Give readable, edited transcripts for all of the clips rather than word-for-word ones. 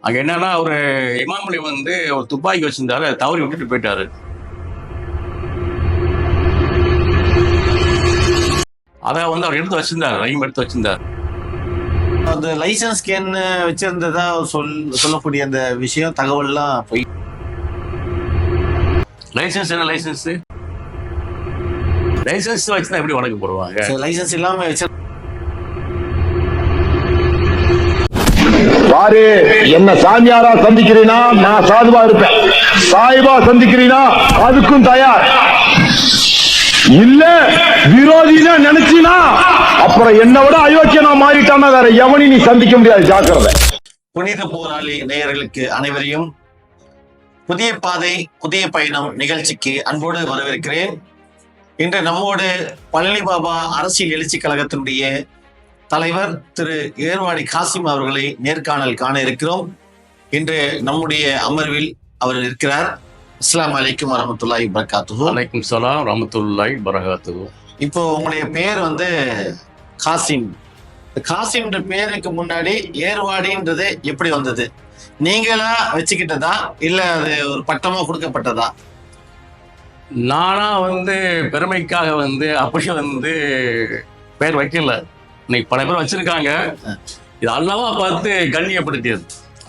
அங்க என்னன்னா ஒரு இமாமலி வந்து ஒரு துப்பாக்கி வச்சிருந்தாரு, அதை தவறி விட்டுட்டு போயிட்டாரு. அதை வந்து அவர் எடுத்து வச்சிருந்தாரு, ரஹீம் எடுத்து வச்சிருந்தாரு. அந்த லைசன்ஸ் ஸ்கேன் வச்சிருந்ததா சொல்லக்கூடிய அந்த விஷயம் தகவல்லாம் போய் லைசன்ஸ் என்ன லைசன்ஸ்? லைசன்ஸ் வச்சுதான் எப்படி வழக்கு போடுவாங்க? லைசன்ஸ் இல்லாம வச்சு பாரு, என்ன சாமியாரா சந்திக்கிறீனா நான் சாதுவா இருப்பேன், சாயிபா சந்திக்கிறீனா அதுக்கும் தயார் இல்ல. விரோதினா நினைச்சினா அப்புறம் என்ன விட அயோக்கியனா மாறிட்டானா வேற எவனி நீ சந்திக்க முடியாது, ஜாக்கிரதை. புனித போராளி நேயர்களுக்கு அனைவரையும் புதிய பாதை புதிய பயணம் நிகழ்ச்சிக்கு அன்போடு வரவேற்கிறேன். இன்று நம்மோடு பழனி பாபா அரசியல் எழுச்சி கழகத்தினுடைய தலைவர் திரு ஏர்வாடி காசிம் அவர்களை நேர்காணல் காண இருக்கிறோம். இன்று நம்முடைய அமர்வில் அவர் இருக்கிறார். அஸ்ஸலாமு அலைக்கும் வரஹ்மத்துல்லாஹி வபரகாத்துஹு. அலைக்கும் ஸலாம் ரஹ்மத்துல்லாஹி வபரகாத்துஹு. இப்போ உங்களுடைய பெயர் வந்து காசிம். காசிம்ன்ற பேருக்கு முன்னாடி ஏர்வாடின்றது எப்படி வந்தது? நீங்களா வச்சுக்கிட்டதா இல்ல அது ஒரு பட்டமா கொடுக்கப்பட்டதா? நானா வந்து பெருமைக்காக வந்து அப்படியே வந்து பேர் வைக்கல. இன்னைக்கு பல பேர் வச்சிருக்காங்க. இது அல்லாவா பார்த்து கண்ணியப்படுத்தியது.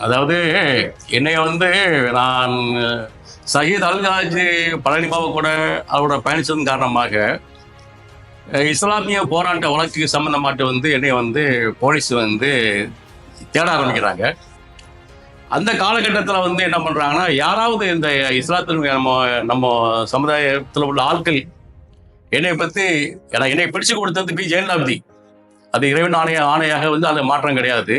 அதாவது என்னைய வந்து நான் சயீத் அல்ஹாஜ் பழனி பாபா கூட அவரோட பயணிச்சதன் காரணமாக இஸ்லாமிய போராட்ட வழக்கு சம்பந்தமாட்டு வந்து என்னைய வந்து போலீஸ் வந்து தேட ஆரம்பிக்கிறாங்க. அந்த காலகட்டத்தில் வந்து என்ன பண்ணுறாங்கன்னா, யாராவது இந்த இஸ்லாத்தினுடைய நம்ம சமுதாயத்தில் உள்ள ஆட்கள் என்னை பற்றி என்னை பிடிச்சு கொடுத்தது பி ஜெயலலிதா. அது இறைவன் ஆணையாக வந்து அது மாற்றம் கிடையாது.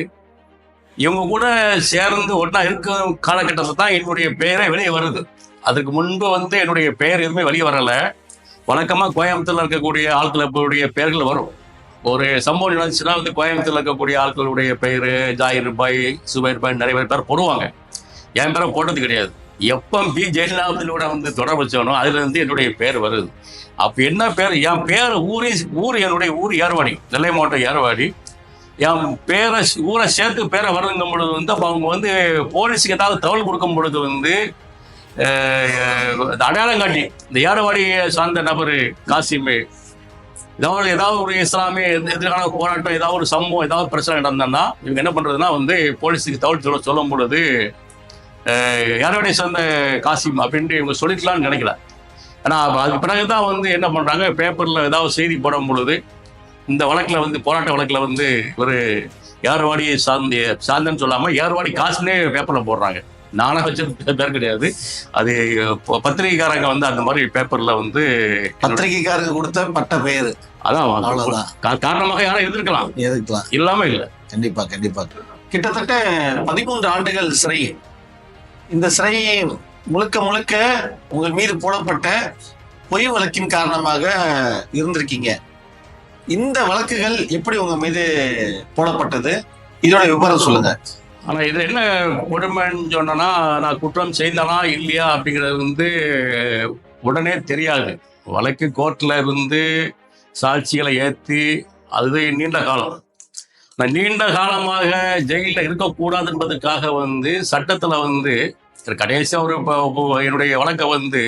இவங்க கூட சேர்ந்து ஒன்றா இருக்கும் காலகட்டத்தில் தான் என்னுடைய பெயரே வெளியே வருது. அதுக்கு முன்பு வந்து என்னுடைய பெயர் எதுவுமே வெளியே வரலை. வழக்கமாக கோயம்புத்தூரில் இருக்கக்கூடிய ஆட்களுடைய பெயர்கள் வரும். ஒரு சம்பவம் நினைச்சுன்னா வந்து கோயம்புத்தூர்ல இருக்கக்கூடிய ஆட்களுடைய பெயர் ஜாயிர் பாய், சுபைர் பாய், நிறைய பேர் போடுவாங்க. என் பேரை போட்டது கிடையாது. எப்போ பி ஜெயலலிதாவோட வந்து தொடர்பு வச்சோனோ அதுல இருந்து என்னுடைய பேர் வருது. அப்போ என்ன பேர்? என் பேர் ஊர் என்னுடைய ஊர் ஏர்வாடி, நெல்லை மாவட்டம் ஏர்வாடி. என் பேரை ஊரை சேர்த்து பேரை வருதுங்கும் பொழுது வந்து அப்போ அவங்க வந்து போலீஸுக்கு ஏதாவது தகவல் கொடுக்கும் பொழுது வந்து அடையாளம் காட்டி இந்த ஏர்வாடியை சார்ந்த நபர் காசிமே, ஏதாவது ஒரு இஸ்லாமிய எதிரான போராட்டம், ஏதாவது ஒரு சம்பவம், ஏதாவது பிரச்சனை நடந்ததுன்னா இவங்க என்ன பண்றதுன்னா வந்து போலீஸுக்கு தகவல் சொல்லும் பொழுது யாரோடைய சேர்ந்த காசிம் அப்படின்ட்டு இவங்க சொல்லிக்கலாம்னு நினைக்கல. ஆனா அதுக்கு பிறகுதான் வந்து என்ன பண்றாங்க, பேப்பர்ல ஏதாவது செய்தி போடும் பொழுது இந்த வழக்குல வந்து போராட்ட வழக்குல வந்து ஒரு ஏர்வாடியை சார்ந்தன்னு சொல்லாம ஏர்வாடி காசுனே பேப்பர்ல போடுறாங்க. நானா வச்ச பேர் கிடையாது. அது பத்திரிகைக்காரங்க வந்து அந்த மாதிரி பேப்பர்ல வந்து பத்திரிகைக்காரங்க கொடுத்த பட்ட பெயர் அதான் காரணமாக யாரும் எதிர்க்கலாம், இல்லாம இல்லை. கண்டிப்பா கண்டிப்பா. கிட்டத்தட்ட 13 ஆண்டுகள் சிறை. இந்த சிறை முழுக்க முழுக்க உங்கள் மீது போடப்பட்ட பொய் வழக்கின் காரணமாக இருந்திருக்கீங்க. இந்த வழக்குகள் எப்படி உங்க மீது போடப்பட்டது? இதோட விவரம் சொல்லுங்க. ஆனா இது என்ன கொடுமைன்னு சொன்னா, நான் குற்றம் செய்தனா இல்லையா அப்படிங்கிறது வந்து உடனே தெரியாது. வழக்கு கோர்ட்ல இருந்து சாட்சிகளை ஏற்றி அது நீண்ட காலம். நான் நீண்ட காலமாக ஜெயிலில் இருக்கக்கூடாது என்பதற்காக வந்து சட்டத்துல வந்து கடைசியா என்னுடைய வழக்கை வந்து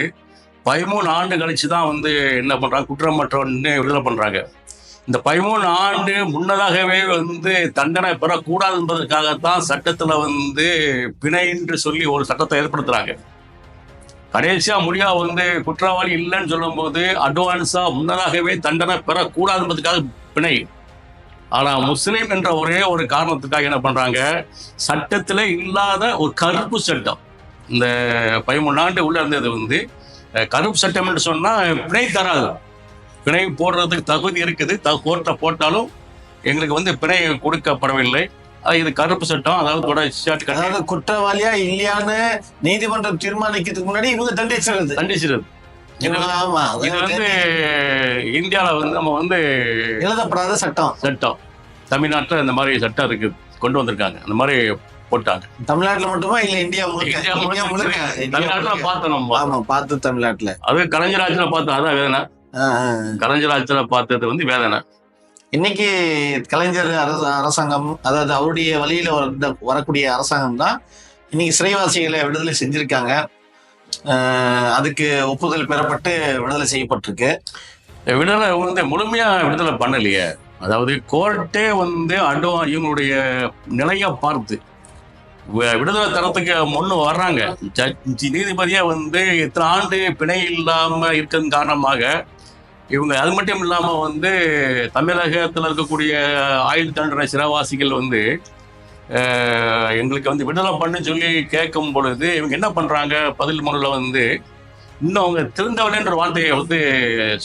13 ஆண்டு கழிச்சு தான் வந்து என்ன பண்றாங்க, குற்றமற்றவன்னு விடுதலை பண்றாங்க. இந்த 13 ஆண்டு முன்னதாகவே வந்து தண்டனை பெறக்கூடாது என்பதற்காகத்தான் சட்டத்துல வந்து பிணை என்று சொல்லி ஒரு சட்டத்தை ஏற்படுத்துறாங்க. கடைசியா முடியா வந்து குற்றவாளி இல்லைன்னு சொல்லும் போது அட்வான்ஸா முன்னதாகவே தண்டனை பெறக்கூடாது என்பதற்காக பிணை. ஆனா முஸ்லீம் என்ற ஒரே ஒரு காரணத்துக்காக என்ன பண்றாங்க, சட்டத்துல இல்லாத ஒரு கருப்பு சட்டம், இந்த 13 ஆண்டு உள்ள இருந்தது வந்து கருப்பு சட்டம் என்று சொன்னா பிணை தராது. பிணை போடுறதுக்கு தகுதி இருக்குது, கோர்ட்டை போட்டாலும் எங்களுக்கு வந்து பிணை கொடுக்கப்படவில்லை. இது கருப்பு சட்டம். அதாவது குற்றவாளியா இல்லையான்னு நீதிமன்றம் தீர்மானிக்கிறதுக்கு முன்னாடி இவங்க தண்டிச்சிருது. இது வந்து இந்தியாவில் வந்து நம்ம வந்து எழுதப்படாத சட்டம். தமிழ்நாட்டில் இந்த மாதிரி சட்டம் இருக்கு, கொண்டு வந்திருக்காங்க. அந்த மாதிரி போட்டாங்க. தமிழ்நாட்டுல மட்டுமா இல்ல இந்தியா முழுக்க? தமிழ்நாட்டுல பார்த்தோம். ஆமா, பார்த்து தமிழ்நாட்டுல. அது கலைஞராட்சியில பார்த்தோம். அதான் வேதனை. கலைஞராட்சியில பார்த்தது வந்து வேதனை. இன்னைக்கு கலைஞர் அரசாங்கம், அதாவது அவருடைய வழியில வரக்கூடிய அரசாங்கம் தான் இன்னைக்கு சிறைவாசிகளை விடுதலை செஞ்சிருக்காங்க. அதுக்கு ஒப்புதல் பெறப்பட்டு விடுதலை செய்யப்பட்டிருக்கு. விடுதலை வந்து முழுமையா விடுதலை பண்ணலையே. அதாவது கோர்ட்டே வந்து இவங்களுடைய நிலையை பார்த்து விடுதலை தரத்துக்கு முன்னு வர்றாங்க. நீதிபதியா வந்து இத்தனை ஆண்டு பிணை இல்லாம இருக்கிறது காரணமாக இவங்க அது மட்டும் இல்லாம வந்து தமிழகத்தில் இருக்கக்கூடிய ஆயுள் தண்டனை சிறைவாசிகள் வந்து எங்களுக்கு வந்து விடுதலை பண்ணு சொல்லி கேட்கும் பொழுது இவங்க என்ன பண்றாங்க, பதில் மனுவில் வந்து இன்னும் அவங்க திருந்தவலைன்ற வார்த்தையை வந்து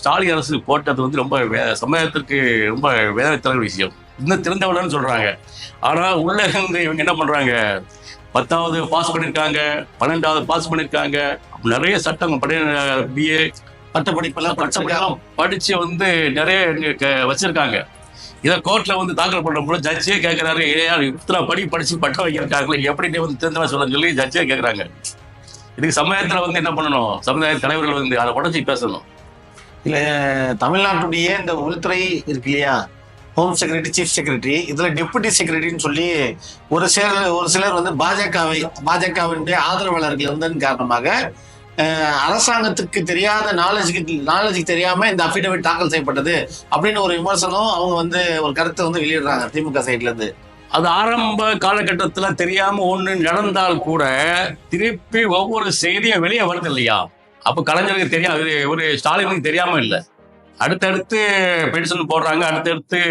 ஸ்டாலின் அரசு போட்டது வந்து ரொம்ப சமயத்திற்கு ரொம்ப வேதனை தர விஷயம். இன்னும் திருந்தவலைன்னு சொல்றாங்க. ஆனா உள்ள இருந்து இவங்க என்ன பண்றாங்க, 10வது பாஸ் பண்ணியிருக்காங்க, 12வது பாஸ் பண்ணியிருக்காங்க, நிறைய சட்டம் பிஏ பட்டப்படிப்பெல்லாம் படிச்சு வந்து நிறைய வச்சிருக்காங்க. இதை கோர்ட்ல வந்து தாக்கல் பண்ணும்போது ஜட்ஜே கேட்கிறாரு, இத்தனை படிச்சு பட்டம் வைக்கிறாங்களே எப்படி வந்து திருந்தவா சொல்ல சொல்லி ஜட்ஜே கேட்கறாங்க. இதுக்கு சமுதாயத்துல வந்து என்ன பண்ணணும், சமுதாய தலைவர்கள் வந்து அதை உடச்சி பேசணும். இல்ல தமிழ்நாட்டுடைய இந்த உள்துறை இருக்கு இல்லையா, ஹோம் செக்ரட்டரி, சீஃப் செக்ரட்டரி, இதுல டெபுட்டி செக்ரட்டரின்னு சொல்லி ஒரு சிலர் வந்து பாஜகவினுடைய ஆதரவாளர்கள் இருந்ததன் காரணமாக அரசாங்கத்துக்கு தெரியாத நாலேஜுக்கு தெரியாம இந்த அஃபிடவிட் தாக்கல் செய்யப்பட்டது அப்படின்னு ஒரு விமர்சனம், அவங்க வந்து ஒரு கருத்தை வந்து வெளியிடுறாங்க திமுக சைட்ல இருந்து. அது ஆரம்ப காலகட்டத்தில் தெரியாம ஒண்ணு நடந்தால் கூட திருப்பி ஒவ்வொரு செய்தியும் வெளியே வருது இல்லையா. அப்போ கலைஞருக்கு தெரியாது, ஒரு ஸ்டாலினுக்கு தெரியாம இல்லை. அடுத்தடுத்து பெட்டிஷன் போடுறாங்க, அடுத்தடுத்து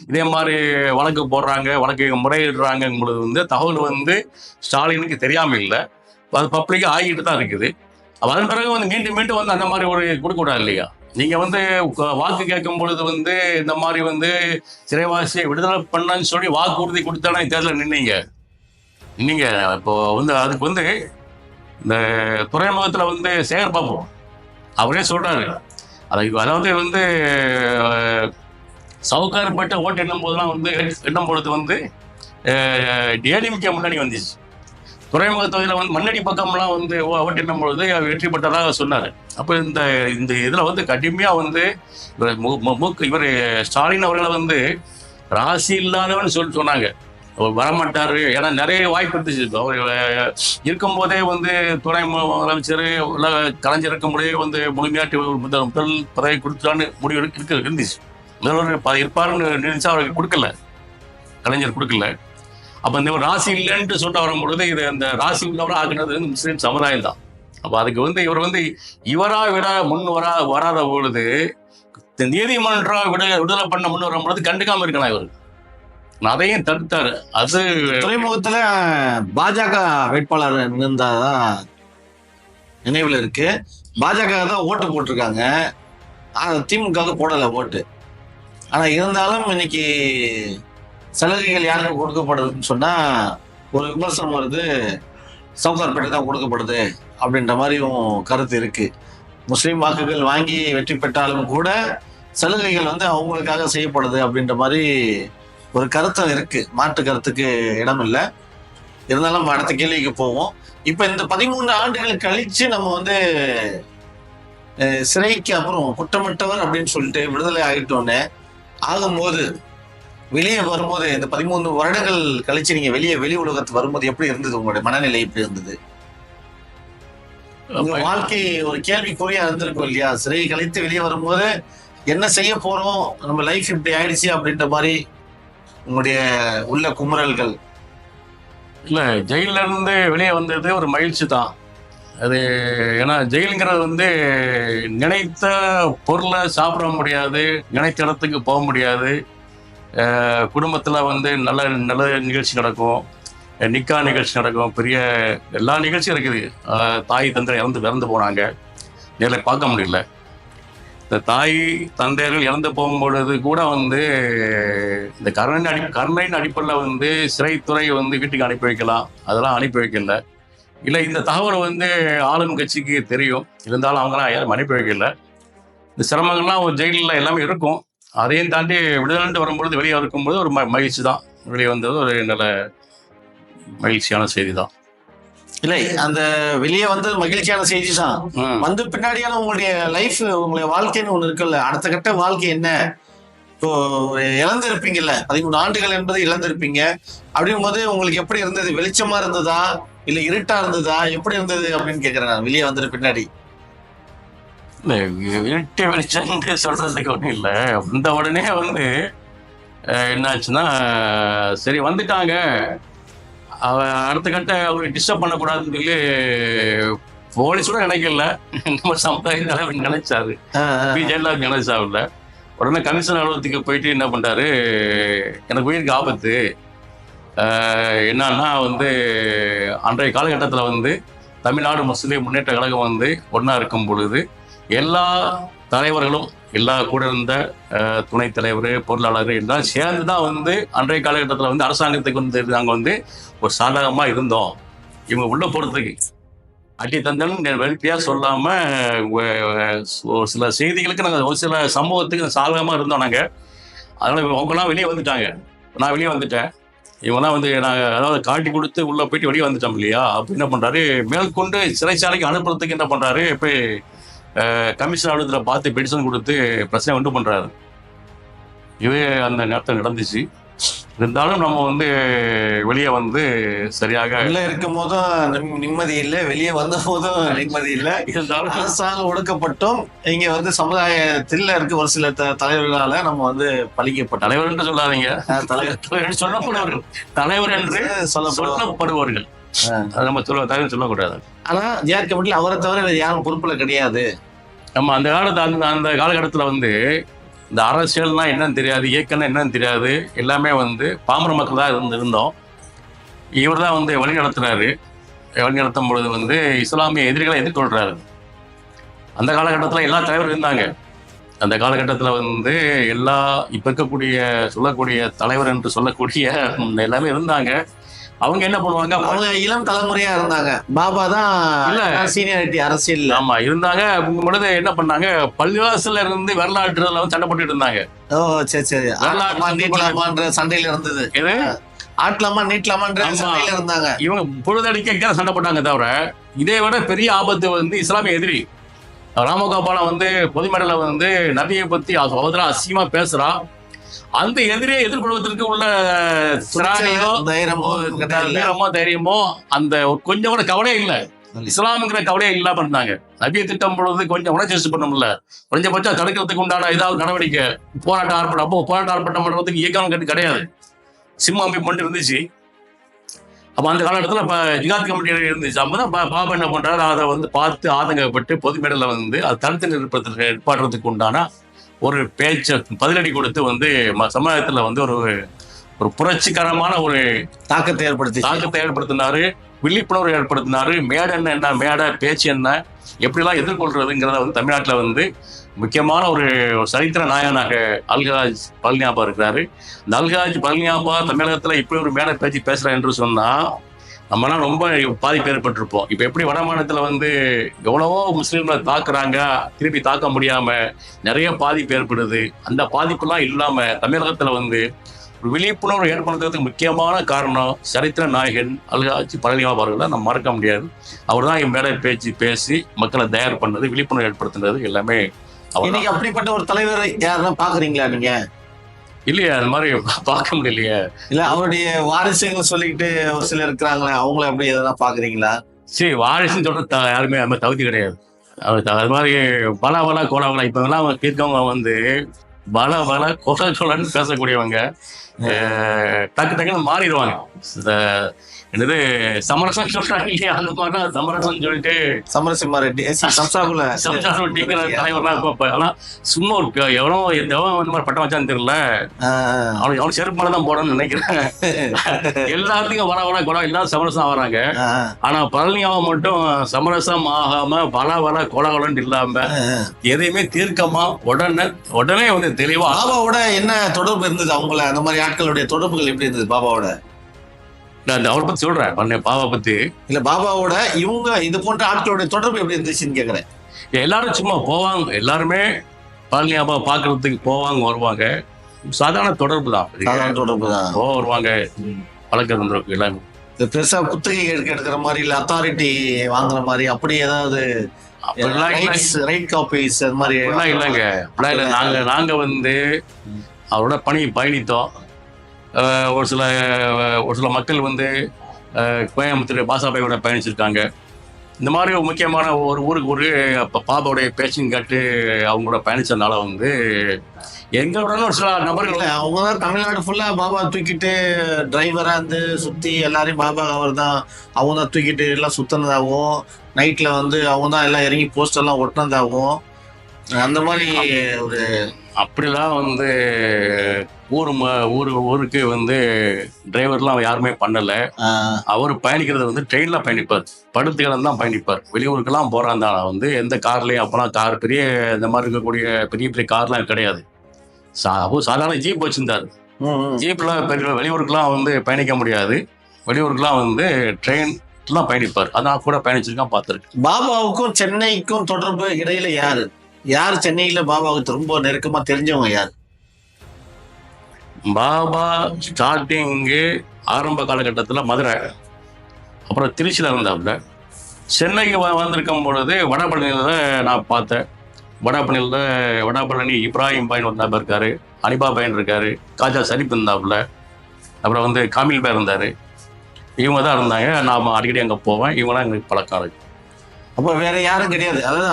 இதே மாதிரி வழக்கு போடுறாங்க, வழக்கு முறையிடுறாங்க பொழுது வந்து தகவல் வந்து ஸ்டாலினுக்கு தெரியாம இல்லை, அது பப்ளிக்காக ஆகிட்டு தான் இருக்குது. அதன் பிறகு வந்து மீண்டும் வந்து அந்த மாதிரி ஒரு கொடுக்கக்கூடாது இல்லையா. நீங்க வந்து வாக்கு கேட்கும் பொழுது வந்து இந்த மாதிரி வந்து சிறைவாசியை விடுதலை பண்ணன்னு சொல்லி வாக்குறுதி கொடுத்தானே தேர்தலில் நின்னீங்க. இப்போ வந்து அதுக்கு வந்து இந்த துறைமுகத்தில் வந்து சேகர் பாபு அவரே சொல்றாரு, அதாவது வந்து சவுக்கார்பேட்டை ஓட்டு எண்ணும் போதெல்லாம் வந்து எண்ணும் பொழுது வந்து ஏடிஎம்கே முன்னாடி வந்துச்சு. துறைமுக தொகுதியில் வந்து மண்ணடி பக்கம்லாம் வந்து ஓட்டு எண்ணும் பொழுது வெற்றி பெற்றதாக சொன்னார். அப்போ இந்த இதில் வந்து கடுமையாக வந்து இவர் ஸ்டாலின் அவர்களை வந்து ராசி இல்லாதவன்னு சொன்னாங்க. அவர் வரமாட்டார், ஏன்னா நிறைய வாய்ப்பு இருந்துச்சு. அவர் இருக்கும்போதே வந்து துணை முதலமைச்சர் கலைஞர் இருக்கும்போதே வந்து முழுமையாட்டி முதல் பதவி கொடுத்தான்னு முடிவு இருந்துச்சு. முதல்வர் இருப்பாருன்னு நினைச்சா அவருக்கு கொடுக்கல, கலைஞர் கொடுக்கல. அப்போ இந்த ராசி இல்லைன்ட்டு சொல்லிட்டு வரும்பொழுது இது அந்த ராசி உள்ளவராக ஆகினது வந்து முஸ்லீம் சமுதாயம் தான். அப்போ அதுக்கு வந்து இவர் வந்து முன் வராத பொழுது நீதிமன்றம் விடுதலை பண்ண முன் வரும்பொழுது கண்டுக்காம இருக்கலாம். இவர் அதையும் தடுத்தாரு. அது துறைமுகத்துல பாஜக வேட்பாளர் இருந்தாதான் நினைவுல இருக்கு. பாஜக தான் ஓட்டு போட்டிருக்காங்க, திமுக போடல ஓட்டு. ஆனா இருந்தாலும் இன்னைக்கு சலுகைகள் யாருக்கு கொடுக்கப்படுதுன்னு சொன்னா ஒரு விமர்சனம் வருது, சவுகார்பேட்டை தான் கொடுக்கப்படுது அப்படின்ற மாதிரியும் கருத்து இருக்கு. முஸ்லீம் வாக்குகள் வாங்கி வெற்றி பெற்றாலும் கூட சலுகைகள் வந்து அவங்களுக்காக செய்யப்படுது அப்படின்ற மாதிரி ஒரு கருத்தும் இருக்கு. மாற்று கருத்துக்கு இடம் இல்லை. இருந்தாலும் நம்ம அடுத்த கேள்விக்கு போவோம். இப்ப இந்த 13 ஆண்டுகள் கழிச்சு நம்ம வந்து சிறைக்கு அப்புறம் குற்றமற்றவர் அப்படின்னு சொல்லிட்டு விடுதலை ஆகிட்டோன்னு ஆகும்போது வெளியே வரும்போது, இந்த 13 வருடங்கள் கழிச்சு நீங்க வெளி உலகத்துக்கு வரும்போது எப்படி இருந்தது, உங்களுடைய மனநிலை எப்படி இருந்தது? உங்க வாழ்க்கை ஒரு கேள்விக்குறியா இருந்திருக்கும் இல்லையா? சிறை கழித்து வெளியே வரும்போது என்ன செய்ய போறோம், நம்ம லைஃப் இப்படி ஆயிடுச்சு அப்படின்ற மாதிரி உங்களுடைய உள்ள குமுறல்கள்? இல்லை, ஜெயில இருந்து வெளியே வந்தது ஒரு மகிழ்ச்சி தான் அது. ஏன்னா ஜெயிலுங்கிறது வந்து நினைத்த பொருளை சாப்பிட முடியாது, நினைத்த இடத்துக்கு போக முடியாது. குடும்பத்தில் வந்து நல்ல நிகழ்ச்சி நடக்கும், நிக்கா நிகழ்ச்சி நடக்கும், பெரிய எல்லா நிகழ்ச்சியும் இருக்குது. தாய் தந்தை இறந்து போனாங்க, நேரில் பார்க்க முடியல. இந்த தாய் தந்தையர்கள் இறந்து போகும்பொழுது கூட வந்து இந்த கருணையின் அடிப்படையில் வந்து சிறைத்துறை வந்து வீட்டுக்கு அனுப்பி வைக்கலாம், அதெல்லாம் அனுப்பி வைக்கல. இல்லை, இந்த தகவலை வந்து ஆளும் கட்சிக்கு தெரியும், இருந்தாலும் அவங்களாம் யாரும் அனுப்பி வைக்கல. இந்த சிரமங்கள்லாம் ஒரு ஜெயிலில் எல்லாமே இருக்கும். அதையும் தாண்டி விடுதலை வரும்பொழுது வெளியே இருக்கும்போது ஒரு மகிழ்ச்சி தான். வெளியே வந்தது ஒரு நல்ல மகிழ்ச்சியான செய்தி தான். இல்லை, அந்த வெளியே வந்து மகிழ்ச்சியான செய்தி தான். வந்து பின்னாடியான உங்களுடைய லைஃப், உங்களுடைய வாழ்க்கைன்னு ஒண்ணு இருக்குல்ல, அடுத்த கட்ட வாழ்க்கை என்ன, இப்போ இழந்திருப்பீங்கல்ல, 13 ஆண்டுகள் என்பது இழந்திருப்பீங்க. அப்படிங்கும் போது உங்களுக்கு எப்படி இருந்தது? வெளிச்சமா இருந்ததா இல்ல இருட்டா இருந்ததா, எப்படி இருந்தது அப்படின்னு கேக்குறேன் நான் வெளியே வந்துட்டு பின்னாடி. இல்லை, வீட்டு வெளிச்சம்னு சொல்றதுக்கு ஒன்றும் இல்லை. வந்த உடனே வந்து என்னாச்சுன்னா, சரி வந்துட்டாங்க, அவ அடுத்த கட்ட அவங்களுக்கு டிஸ்டர்ப் பண்ணக்கூடாதுன்னு சொல்லி போலீஸ் கூட நினைக்கல, நம்ம சமுதாய தலைவர் நினைச்சாரு, ஜெயலலிதா நினைச்சாவில்ல. உடனே கமிஷன் அலுவலகத்துக்கு போயிட்டு என்ன பண்றாரு, எனக்கு உயிருக்கு ஆபத்து, என்னன்னா வந்து அன்றைய காலகட்டத்தில் வந்து தமிழ்நாடு முஸ்லீம் முன்னேற்ற கழகம் வந்து ஒன்றா இருக்கும் பொழுது எல்லா தலைவர்களும், எல்லா கூட இருந்த துணைத் தலைவர், பொருளாளர் எல்லாம் சேர்ந்து தான் வந்து அன்றைய காலகட்டத்தில் வந்து அரசாங்கத்துக்கு வந்து நாங்கள் வந்து ஒரு சாதகமாக இருந்தோம். இவங்க உள்ள போகிறதுக்கு அடி தந்தன்னு வெளிப்படையாக சொல்லாமல் ஒரு சில செய்திகளுக்கு நாங்கள் ஒரு சில சமூகத்துக்கு சாதகமாக இருந்தோம் நாங்கள். அதனால் அவங்களாம் வெளியே வந்துட்டாங்க, நான் வெளியே வந்துட்டேன். இவங்கெல்லாம் வந்து நாங்கள் அதாவது காட்டி கொடுத்து உள்ளே போயிட்டு வெளியே வந்துட்டோம் இல்லையா. அப்போ என்ன பண்ணுறாரு, மேற்கொண்டு சிறைச்சாலைக்கு அனுப்புறதுக்கு என்ன பண்ணுறாரு, போய் கமிஷன் அலுவலகத்தில் பார்த்து பெடிஷன் கொடுத்து பிரச்சனை உண்டு பண்ணுறாரு. இது அந்த நேரத்தில் நடந்துச்சு. இருந்தாலும் நம்ம வந்து வெளியே வந்து சரியாக உள்ள இருக்கும் போதும் நிம்மதி இல்லை, வெளியே வந்த போதும் நிம்மதி இல்லை. இருந்தாலும் அரசாங்கம் ஒடுக்கப்பட்டும் இங்க வந்து சமுதாயத்தில் இருக்க ஒரு சில தலைவர்களால நம்ம வந்து பழிக்கப்பட்ட தலைவர் என்று சொல்லாதீங்க, தலைவர் சொல்லப்படுவார்கள், தலைவர் என்று சொல்லப்படுவார்கள். அது நம்ம தலைவர் சொல்லக்கூடாது. ஆனா ஜிஆர் கமிட்டில அவரை தவிர வேறு யாரும் பொறுப்புல கிடையாது. நம்ம அந்த அந்த காலகட்டத்தில் வந்து இந்த அரசியல்னா என்னன்னு தெரியாது, இயக்கம்னா என்னன்னு தெரியாது, எல்லாமே வந்து பாமர மக்கள் தான் இருந்தோம். இவர் தான் வந்து வழி நடத்தும் பொழுது வந்து இஸ்லாமிய எதிரிகளை எதிர்கொள்றாரு. அந்த காலகட்டத்தில் எல்லா தலைவரும் இருந்தாங்க. அந்த காலகட்டத்தில் வந்து எல்லா இப்போ இருக்கக்கூடிய சொல்லக்கூடிய தலைவர் என்று சொல்லக்கூடிய எல்லாமே இருந்தாங்க. அவங்க என்ன பண்ணுவாங்க, அவங்க இளம் தலைமுறையா இருந்தாங்க. பாபா தான் சீனியாரிட்டி அரசியல். ஆமா இருந்தாங்க. அவங்க பொழுது என்ன பண்ணாங்க, பள்ளிவாசல்ல இருந்து வரலாற்றுல வந்து சண்டை போட்டுட்டு இருந்தாங்க. ஓ சரி சரி, நீட்டலாமான்ற சண்டையில இருந்தது. எது ஆட்டலாமா நீட்டலாமான்ற சண்டையில இருந்தாங்க. இவங்க பொழுதடிக்க சண்டை போட்டாங்க. தவிர இதை விட பெரிய ஆபத்து வந்து இஸ்லாமிய எதிரி ராமகோபாலம் வந்து பொதுமேடையில வந்து நபியை பத்தி அசிங்கமா பேசுறா. அந்த எதிரியை எதிர்கொள்வதற்கு உள்ள தைரியமோ அந்த கொஞ்சம் கூட கவலையே இல்லை, இஸ்லாமுங்கிற கவலையே இல்லாம இருந்தாங்க. நபியை திட்டம் பொழுது கொஞ்சம் உணர்ச்சி பண்ண முடியல, குறைஞ்சபட்சம் தடுக்கிறதுக்கு உண்டான ஏதாவது நடவடிக்கை, போராட்டம் ஆர்ப்பாட்டம் பண்றதுக்கு இயக்கம் கிடையாது, சிம்ம அமைப்பு மட்டும் இருந்துச்சு. அப்போ அந்த காலகட்டத்தில் இப்போ ஜிகாத் கமிட்டி இருந்துச்சு. அப்போதான் பாபா என்ன பண்றாரு, அதை வந்து பார்த்து ஆதங்கப்பட்டு பொதுமேடையில் வந்து அதை தடுத்து நிற்பாடுறதுக்கு உண்டான ஒரு பேச்சை பதிலடி கொடுத்து வந்து சமுதாயத்தில் வந்து ஒரு புரட்சிகரமான ஒரு தாக்கத்தை ஏற்படுத்தினாரு, விழிப்புணர்வு ஏற்படுத்தினாரு. மேடை என்ன மேடை, பேச்சு என்ன, எப்படிலாம் எதிர்கொள்றதுங்கிறத வந்து தமிழ்நாட்டில் வந்து முக்கியமான ஒரு சரித்திர நாயகனாக அல்ஹாஜ் பழனியாபா இருக்கிறாரு. இந்த அல்ஹாஜ் பழனியாபா தமிழகத்தில் இப்படி ஒரு மேடை பேச்சு பேசுகிறா என்று சொன்னால் நம்மலாம் ரொம்ப பாதிப்பு ஏற்பட்டிருப்போம். இப்போ எப்படி வட மாநிலத்தில் வந்து எவ்வளவோ முஸ்லீம்களை தாக்குறாங்க, திருப்பி தாக்க முடியாமல் நிறைய பாதிப்பு ஏற்படுது. அந்த பாதிப்புலாம் இல்லாமல் தமிழகத்தில் வந்து ஒரு விழிப்புணர்வு ஏற்படுத்துறதுக்கு முக்கியமான காரணம் சரித்திர நாயகன் அல்ஹாஜ் பழனியாபா அவர்களை நம்ம மறக்க முடியாது. அவர் தான் என் மேடை பேச்சு பேசி மக்களை தயார் பண்ணது, விழிப்புணர்வு ஏற்படுத்தினது எல்லாமே. இன்னைக்கு அப்படிப்பட்ட ஒரு தலைவரை யாருன்னா பாக்குறீங்களா நீங்க? இல்லையா, அது மாதிரி பார்க்க முடியலையே. இல்ல அவருடைய வாரிசுகள் சொல்லிக்கிட்டு ஒரு சிலர் இருக்கிறாங்களே, அவங்கள அப்படி எதனா பாக்குறீங்களா? சரி, வாரிசுன்னு சொல்ற யாருமே அது மாதிரி தகுதி கிடையாது. அது மாதிரி பல கோலவங்களா இப்ப எல்லாம் இருக்கவங்க வந்து பல கொலன்னு பேசக்கூடியவங்க டக்குன்னு மாறிடுவாங்க. என்னது சமரசம் சொல்றாங்க இல்லையா, அந்த மாதிரிலாம் சமரசம் சொல்லிட்டு சமரசிம்மா ரெட்டி தலைவர்லாம் ஆனா சும்மா எவனோ இந்த மாதிரி பட்டம் வச்சான்னு தெரியல, அவனுக்கு செருப்பு மேலதான் போடணும்னு நினைக்கிறேன். எல்லாத்துக்கும் வர குடம் எல்லாரும் சமரசம் ஆகிறாங்க. ஆனா பழனியாவை மட்டும் சமரசம் ஆகாம பல கொலன்னு இல்லாம எதையுமே தீர்க்கமா உடனே வந்து தெளிவா. பாபாவோட என்ன தொடர்பு இருந்தது? அவங்கள அந்த மாதிரி ஆட்களுடைய தொடர்புகள் எப்படி இருந்தது பாபாவோட? நான் அவரை பத்தி சொல்றேன், பாபா பத்தி இல்ல, பாபாவோட இவங்க இது போன்ற ஆட்களுடைய தொடர்பு எப்படி இருந்துச்சுன்னு கேக்குறேன். எல்லாரும் சும்மா போவாங்க, எல்லாருமே பழனியாபா பாக்குறதுக்கு போவாங்க வருவாங்க, சாதாரண தொடர்பு தான் வருவாங்க, பழக்கம் இருந்திருக்கு. எல்லாமே பெருசா குத்தகை எடுக்கிற மாதிரி இல்ல, அத்தாரிட்டி வாங்குற மாதிரி அப்படி ஏதாவது ரைட் காப்பீஸ் அது மாதிரி இல்லைங்க. நாங்க வந்து அவரோட பயணித்தோம். ஒரு சில மக்கள் வந்து கோயம்புத்தூர் பாசாபாயோட பயணிச்சிருக்காங்க. இந்த மாதிரி ஒரு முக்கியமான ஒரு ஊருக்கு பாபாவுடைய பேச்சுன்னு கேட்டு அவங்களோட பயணிச்சதுனால வந்து எங்களோட ஒரு சில நபர்கள் அவங்க தான் தமிழ்நாடு ஃபுல்லா பாபா தூக்கிட்டு டிரைவரா இருந்து சுத்தி எல்லாரையும் பாபா அவர் தான் அவங்க தான் தூக்கிட்டு எல்லாம் சுத்தினதாகவும் நைட்ல வந்து அவங்க தான் எல்லாம் இறங்கி போஸ்டர் எல்லாம் ஒட்டினதாகவும் அந்த மாதிரி ஒரு அப்படிலாம் வந்து ஊருக்கு வந்து டிரைவர்லாம் யாருமே பண்ணலை. அவர் பயணிக்கிறது வந்து ட்ரெயினில் பயணிப்பார், படுத்துக்கிழமை தான் பயணிப்பார். வெளியூருக்கெல்லாம் போகிறாந்தால வந்து எந்த கார்லேயும் அப்போலாம் கார் பெரிய இந்த மாதிரி இருக்கக்கூடிய பெரிய பெரிய கார்லாம் கிடையாது. சாதாரண ஜீப் வச்சுருந்தார். ஜீப்பில் பெரிய வெளியூருக்கெலாம் வந்து பயணிக்க முடியாது. வெளியூருக்கெலாம் வந்து ட்ரெயின்லாம் பயணிப்பார். அதான் கூட பயணிச்சிருக்கான், பார்த்துருக்கு. பாபாவுக்கும் சென்னைக்கும் தொடர்பு இடையில யார் சென்னையில பாபாவுக்கு ரொம்ப நெருக்கமா தெரிஞ்சவங்க யார்? பாபா ஸ்டார்டிங்கு ஆரம்ப காலகட்டத்தில் மதுரை, அப்புறம் திருச்சியில் இருந்தாப்புல. சென்னைக்கு வந்திருக்கும் பொழுது வடபழனியில் நான் பார்த்தேன். வடபழனி இப்ராஹிம் பாயின் ஒரு நபர் இருக்காரு, அனிபா பாயின் இருக்காரு, காஜா ஷரீப் இருந்தாப்புல, அப்புறம் வந்து காமில் பாய் இருந்தார். இவங்க தான் இருந்தாங்க. நான் அடிக்கடி அங்கே போவேன். இவங்களாம் எங்களுக்கு பழக்கம் இருக்கு. அப்ப வேற யாரும் கிடையாது. அதாவது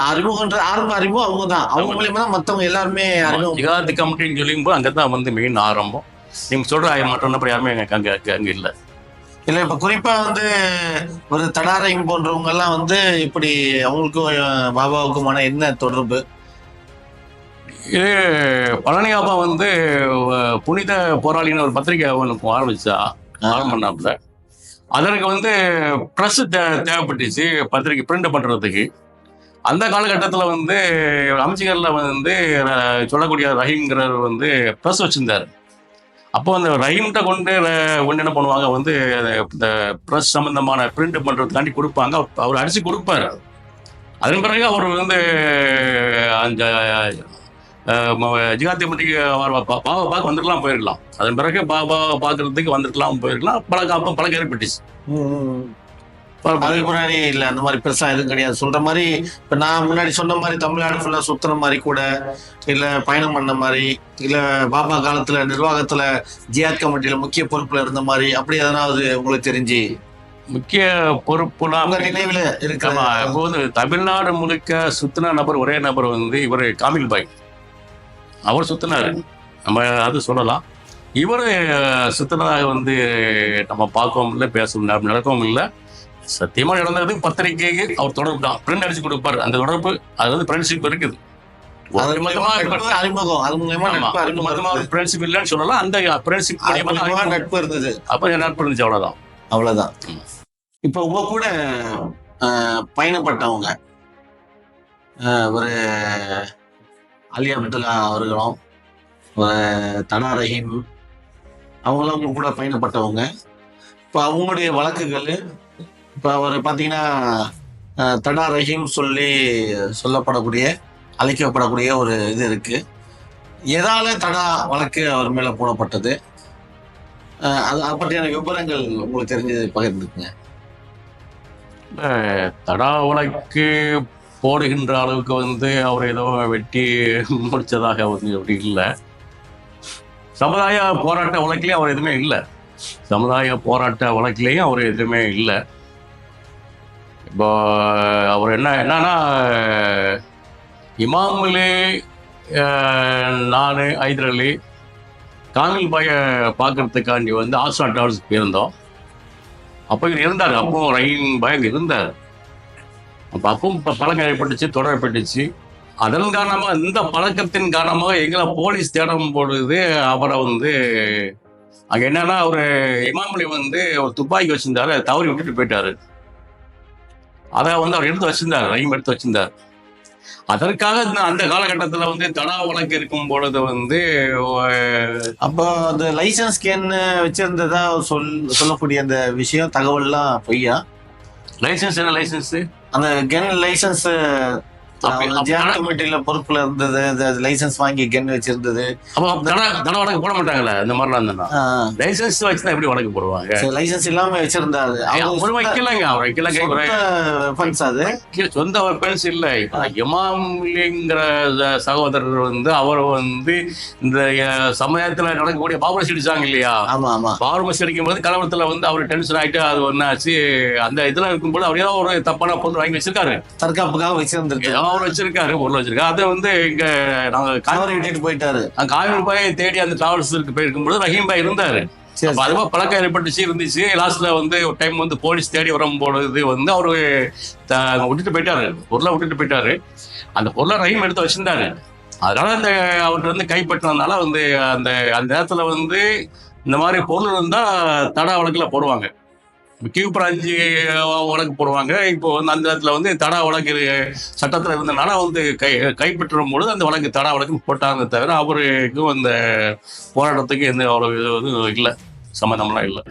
ஆரம்ப அறிமுகம் அவங்க தான். அவங்க மூலியமா தான் மற்றவங்க எல்லாருமே அறிமுகம். ஜிகாத் கமிட்டின்னு சொல்லியும்போது அங்கே தான் வந்து மெயின் ஆரம்பம். நீங்க சொல்ற மற்ற நபர் யாருமே அங்கே இல்லை. இல்லை, இப்ப குறிப்பா வந்து ஒரு தடாரையும் போன்றவங்க எல்லாம் வந்து இப்படி அவங்களுக்கும் பாபாவுக்குமான என்ன தொடர்பு? இது பழனி பாபா வந்து புனித போராளின்னு ஒரு பத்திரிகை அவனுக்கு ஆரம்பிச்சாப்புல. அதற்கு வந்து ப்ரெஸ் தேவைப்பட்டுச்சு, பத்திரிக்கை பிரிண்ட் பண்ணுறதுக்கு. அந்த காலகட்டத்தில் வந்து அமைச்சர்களில் வந்து சொல்லக்கூடிய ரஹீம்ங்கிறவர் வந்து ப்ரெஸ் வச்சுருந்தார். அப்போ அந்த ரஹீம்கிட்ட கொண்டு என்ன பண்ணுவாங்க வந்து இந்த ப்ரெஸ் சம்மந்தமான பிரிண்ட் பண்ணுறதுக்காண்டி கொடுப்பாங்க. அவர் அடித்து கொடுப்பார். அதன் பிறகு அவர் வந்து அந்த ஜிகாத்தி பற்றிக்கு பாபா பார்க்க வந்துருக்கலாம், போயிருக்கலாம். அதன் பிறகு பாபா பார்க்கறதுக்கு வந்துருக்கலாம், போயிருக்கலாம். பழக்கம் ஏற்பட்டுச்சு. அதுக்கு முன்னாடி இல்லை அந்த மாதிரி பெருசா எதுவும் கிடையாது. சொல்ற மாதிரி இப்ப நான் முன்னாடி சொன்ன மாதிரி தமிழ்நாடு ஃபுல்லா சுத்துற மாதிரி கூட இல்ல பயணம் பண்ண மாதிரி இல்ல பாபா காலத்துல நிர்வாகத்துல ஜியாத் கமிட்டியில முக்கிய பொறுப்புல இருந்த மாதிரி அப்படி எதனாவது உங்களுக்கு தெரிஞ்சு முக்கிய பொறுப்புலாம் நினைவுல இருக்கலாம்? அப்போது தமிழ்நாடு முழுக்க சுத்தின நபர் ஒரே நபர் வந்து இவர் காமில் பாய். அவர் சுத்தினாரு, நம்ம அது சொல்லலாம். இவர் சுத்தினதாக வந்து நம்ம பார்க்கவும் இல்லை, பேசவும் நடக்கவும் இல்லை. சத்தியமா நடந்தது பத்திரிகைக்கு அவர் தொடர்பு தான், பிரிண்ட் அடிச்சு கொடுப்பார். அந்த தொடர்பு அது வந்து ஃப்ரெண்ட்ஷிப் இருக்குது. ஃப்ரெண்ட்ஷிப் இல்லைன்னு சொல்லலாம். அந்த ஃப்ரெண்ட்ஷிப் நட்பு இருந்தது. அப்ப நட்பு இருந்துச்சு, அவ்வளவுதான். இப்ப உங்க கூட பயணப்பட்டவங்க ஒரு அலி அப்துல்லா அவர்களும் ஒரு தனா ரஹீம் அவங்களும் அவங்க கூட பயணப்பட்டவங்க. இப்போ அவங்களுடைய வழக்குகள் இப்போ அவர் பார்த்தீங்கன்னா தனா ரஹீம் சொல்லப்படக்கூடிய அழைக்கப்படக்கூடிய ஒரு இது இருக்கு. எதால தடா வழக்கு அவர் மேல போடப்பட்டது, அதை பற்றியான விவரங்கள் உங்களுக்கு தெரிஞ்சது பகிர்ந்துக்குங்க. தடா வழக்கு போடுகின்ற அளவுக்கு வந்து அவர் ஏதோ வெட்டி முடிச்சதாக வந்து அப்படி இல்லை. சமுதாய போராட்ட வழக்கிலையும் அவர் எதுவுமே இல்லை. அவர் எதுவுமே இல்லை. இப்போ அவர் என்னன்னா இமாமுலே நான் ஹைதர் அலி காமில் பாயை பார்க்கறதுக்காண்டி வந்து ஆஸ்ரா டிராவல்ஸுக்கு போயிருந்தோம். அப்போ இவர் இருந்தார். அப்பவும் ரஹீம் பாய் அங்கே இருந்தார். அப்பவும் பழக்கம் ஏற்பட்டுச்சு, தொடரப்பட்டுச்சு. அதன் காரணமாக இந்த பழக்கத்தின் காரணமாக எங்களை போலீஸ் தேடும் பொழுது அவரை வந்து அங்கே என்னன்னா அவர் இமாமலி வந்து ஒரு துப்பாக்கி வச்சிருந்தாரு, தவறி விட்டுட்டு போயிட்டாரு. அதை வந்து அவர் எடுத்து வச்சிருந்தார், ரஹீம் எடுத்து வச்சிருந்தார். அதற்காக அந்த காலகட்டத்தில் வந்து தடா வழக்கு இருக்கும் பொழுது வந்து அப்போ அந்த லைசன்ஸ் கேன்னு வச்சிருந்ததா சொல்லக்கூடிய அந்த விஷயம் தகவல்லாம் பொய்யா? லைசன்ஸ் என்ன லைசன்ஸ்? அந்த கன் லைசன்ஸ் ஜிஆர் கமிட்டியில பொறுப்புல இருந்தது, லைசன்ஸ் வாங்கி கன் வச்சிருந்தது. அப்போ தன வழக்கு போட மாட்டாங்கல்ல இந்த மாதிரிலாம் இருந்தா. லைசன்ஸ் வச்சுதான் எப்படி வழக்கு போடுவாங்க? லைசன்ஸ் இல்லாம வச்சிருந்தாரு. ஒரு வைக்கலங்க, அவர் வைக்கல, சொந்த வெப்பன்ஸ் இல்லை. இமாம்ங்கிற சகோதரர் வந்து அவர் வந்து இந்த சமயத்துல நடக்கக்கூடிய பாபர் அடிச்சாங்க இல்லையா? பாபர் அடிக்கும் போது கலவரத்துல வந்து அவர் டென்ஷன் ஆயிட்டு அது ஒன்னாச்சு. அந்த இதுல இருக்கும்போது அவர் ஏதோ ஒரு தப்பான பொருள் வாங்கி வச்சிருக்காரு, தற்காப்புக்காக வச்சிருந்திருக்கு, அவர் வச்சிருக்காரு, பொருள் வச்சிருக்காரு. அதை வந்து இங்க நாங்க காவிரி விட்டுட்டு போயிட்டாரு. காவிரி பாய் தேடி அந்த டிராவல்ஸுக்கு போயிருக்கும்போது ரஹீம் பாய் இருந்தாரு. அதுவா பழக்கம் ஏற்பட்டுச்சு இருந்துச்சு. லாஸ்ட்ல வந்து ஒரு டைம் வந்து போலீஸ் தேடி வரும்பொழுது வந்து அவரு விட்டுட்டு போயிட்டாரு, பொருளை விட்டுட்டு போயிட்டாரு. அந்த பொருளை ரஹீம் எடுத்து வச்சிருந்தாரு. அதனால அந்த அவர்கிட்ட வந்து கைப்பற்றினதுனால வந்து அந்த அந்த நேரத்துல வந்து இந்த மாதிரி பொருள் இருந்தா தடா வழக்குல போடுவாங்க, கியூ பிராஞ்சி வழக்கு போடுவாங்க. இப்போ வந்து அந்த இடத்துல வந்து தடா வழக்கு சட்டத்தில் இருந்தனால வந்து கைப்பற்றும் பொழுது அந்த வழக்கு தடா வழக்கு போட்டாங்க. தவிர அவருக்கும் அந்த போராட்டத்துக்கு எந்த அவ்வளோ இது இல்லை, சம்மந்தம்லாம் இல்லை.